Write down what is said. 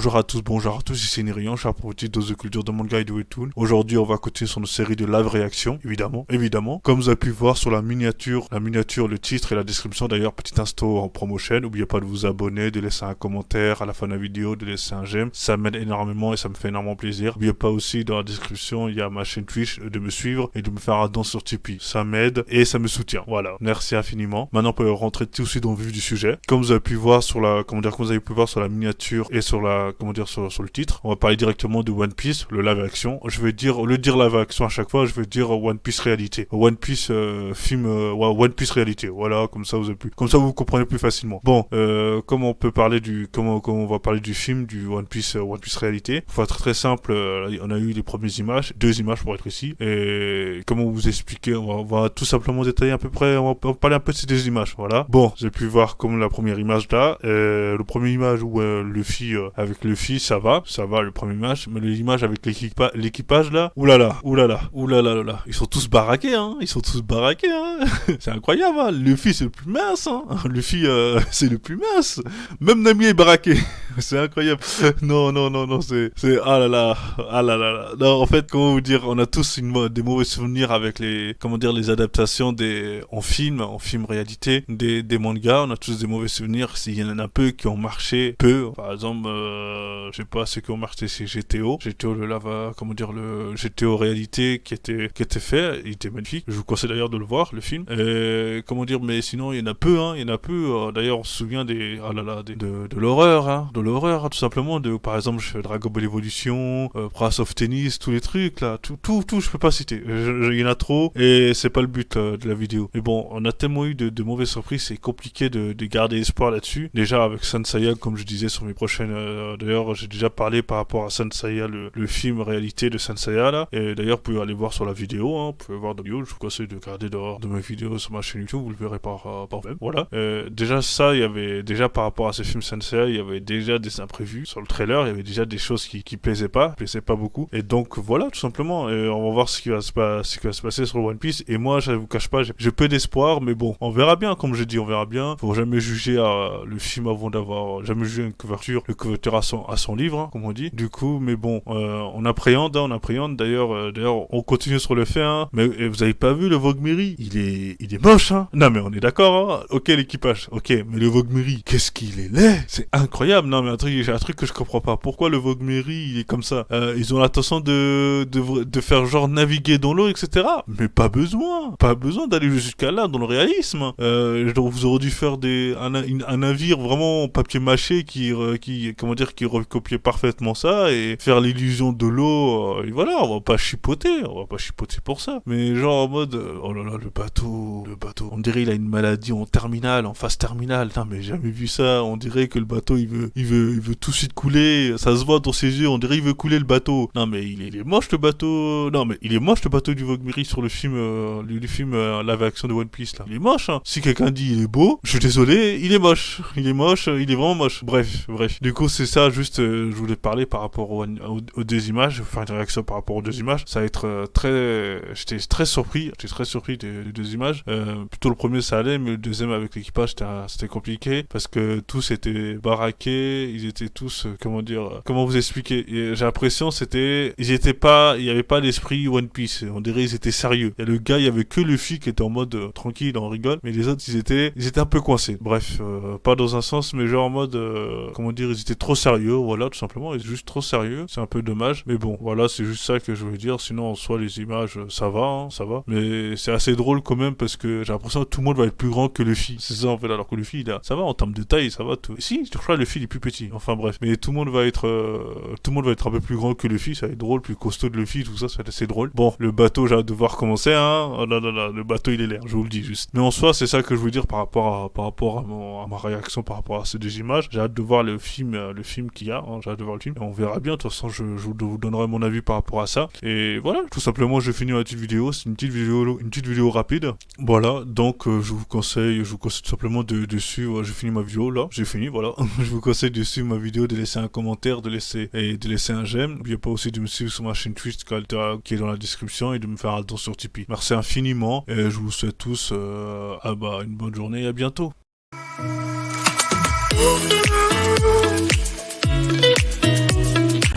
Bonjour à tous, ici c'est Nérian, je suis pour une petite dose de culture de manga et de webtoon. Aujourd'hui, on va continuer sur notre série de live réaction, évidemment. Comme vous avez pu voir sur la miniature, le titre et la description, d'ailleurs, petit insto en promotion. N'oubliez pas de vous abonner, de laisser un commentaire à la fin de la vidéo, de laisser un j'aime. Ça m'aide énormément et ça me fait énormément plaisir. N'oubliez pas aussi, dans la description, il y a ma chaîne Twitch, de me suivre et de me faire un don sur Tipeee. Ça m'aide et ça me soutient. Voilà. Merci infiniment. Maintenant, on peut rentrer tout de suite dans le vif du sujet. Comme vous avez pu voir sur la, sur la miniature et sur la, sur le titre, on va parler directement de One Piece, le live action. Je vais dire, au lieu de dire live action à chaque fois, je vais dire One Piece réalité. One Piece One Piece réalité. Voilà, comme ça vous comprenez plus facilement. Bon, comment on peut parler comment on va parler du film du One Piece réalité. Faut être très simple. On a eu les premières images, 2 images pour être ici. Et comment vous expliquer, on va tout simplement détailler à peu près. On va parler un peu de ces 2 images. Voilà. Bon, j'ai pu voir comme la première image là. Le premier image où Luffy avec Luffy, ça va le premier image, mais l'image avec l'équipage là, oulala, ils sont tous baraqués, hein, c'est incroyable, hein. Luffy c'est le plus mince, hein, Luffy c'est le plus mince, même Nami est baraqué, c'est incroyable, non, c'est, ah là là, non, en fait, comment vous dire, on a tous des mauvais souvenirs avec les adaptations en film réalité, des mangas, on a tous des mauvais souvenirs, s'il y en a peu qui ont marché, par exemple, je sais pas, ceux qui ont marché c'est GTO, le GTO réalité qui était fait, il était magnifique, je vous conseille d'ailleurs de le voir, le film, mais sinon il y en a peu, d'ailleurs on se souvient de l'horreur, tout simplement, par exemple, Dragon Ball Evolution, Prince of Tennis, tous les trucs là, tout, je peux pas citer, il y en a trop, et c'est pas le but de la vidéo, mais bon, on a tellement eu de mauvaises surprises, c'est compliqué de garder espoir là-dessus, déjà avec Saint Seiya, comme je disais sur mes prochaines, d'ailleurs j'ai déjà parlé par rapport à Saint Seiya, le film réalité de Saint Seiya là, et d'ailleurs vous pouvez aller voir sur la vidéo, vous pouvez voir dans la vidéo, je vous conseille de regarder dehors de mes vidéos sur ma chaîne YouTube, vous le verrez par vous-même, voilà. Déjà ça, il y avait déjà par rapport à ce film Saint Seiya, il y avait déjà des imprévus, sur le trailer, il y avait déjà des choses qui plaisaient pas beaucoup, et donc voilà, tout simplement, et on va voir ce qui va se passer sur One Piece, et moi je vous cache pas, j'ai peu d'espoir, mais bon, on verra bien, comme je dis, on verra bien, faut jamais juger le film avant d'avoir jamais jugé le couverture à son livre, comme on dit. Du coup, mais bon, on appréhende, d'ailleurs, on continue sur le fait, mais vous avez pas vu le Vogue Mary, il est moche, hein. Non, mais on est d'accord, hein. Ok, l'équipage, ok, mais le Vogue Mary, qu'est-ce qu'il est laid, c'est incroyable. Non, mais j'ai un truc que je comprends pas. Pourquoi le Vogue Mary, il est comme ça? Ils ont l'intention de faire genre naviguer dans l'eau, etc. Mais pas besoin d'aller jusqu'à là, dans le réalisme. Donc vous aurez dû faire un navire vraiment en papier mâché qui recopiait parfaitement ça et faire l'illusion de l'eau, et voilà, on va pas chipoter pour ça, mais genre en mode oh là là, le bateau, on dirait il a une maladie en phase terminale, non mais j'ai jamais vu ça, on dirait que le bateau il veut tout de suite couler, ça se voit dans ses yeux, on dirait il veut couler le bateau, non mais il est moche le bateau, du Vogue Mary sur le film live action de One Piece là, il est moche, hein. Si quelqu'un dit il est beau, je suis désolé, il est moche, il est vraiment moche, bref, du coup c'est ça, juste je voulais parler par rapport aux 2 images, je vais faire une réaction par rapport aux 2 images, ça va être j'étais très surpris des 2 images, plutôt le premier ça allait, mais le deuxième avec l'équipage c'était compliqué, parce que tous étaient baraqués, ils étaient tous, comment vous expliquer, j'ai l'impression il y avait pas l'esprit One Piece, on dirait ils étaient sérieux, et le gars, il y avait que Luffy qui était en mode tranquille, on rigole, mais les autres ils étaient un peu coincés, bref, pas dans un sens, mais genre en mode, ils étaient trop sérieux, voilà, tout simplement, ils étaient juste trop sérieux, c'est un peu dommage, mais bon, voilà, c'est juste ça que je voulais dire, sinon en soi les images, ça va, mais c'est assez drôle quand même, parce que j'ai l'impression que tout le monde va être plus grand que Luffy, c'est ça en fait, alors que Luffy, ça va en termes de taille, ça va tout, si, je crois que Luffy il est plus petit, enfin bref, mais tout le monde va être un peu plus grand que Luffy, ça va être drôle, plus costaud de Luffy, tout ça, ça va être assez drôle. Bon, le bateau, j'ai hâte de voir comment c'est, hein, oh là, le bateau il est l'air, je vous le dis juste, mais en soi c'est ça que je veux dire par rapport à ma réaction par rapport à ces 2 images, j'ai hâte de voir le film qu'il y a, hein, j'ai hâte de voir le film, et on verra bien, de toute façon je vous donnerai mon avis par rapport à ça, et voilà, tout simplement je finis ma petite vidéo, c'est une petite vidéo rapide, voilà, donc je vous conseille tout simplement de suivre, j'ai fini ma vidéo là, j'ai fini, voilà, je vous conseille de suivre ma vidéo, de laisser un commentaire, de laisser un j'aime, n'oubliez pas aussi de me suivre sur ma chaîne Twitch qui est dans la description, et de me faire un don sur Tipeee, merci infiniment, et je vous souhaite tous une bonne journée et à bientôt.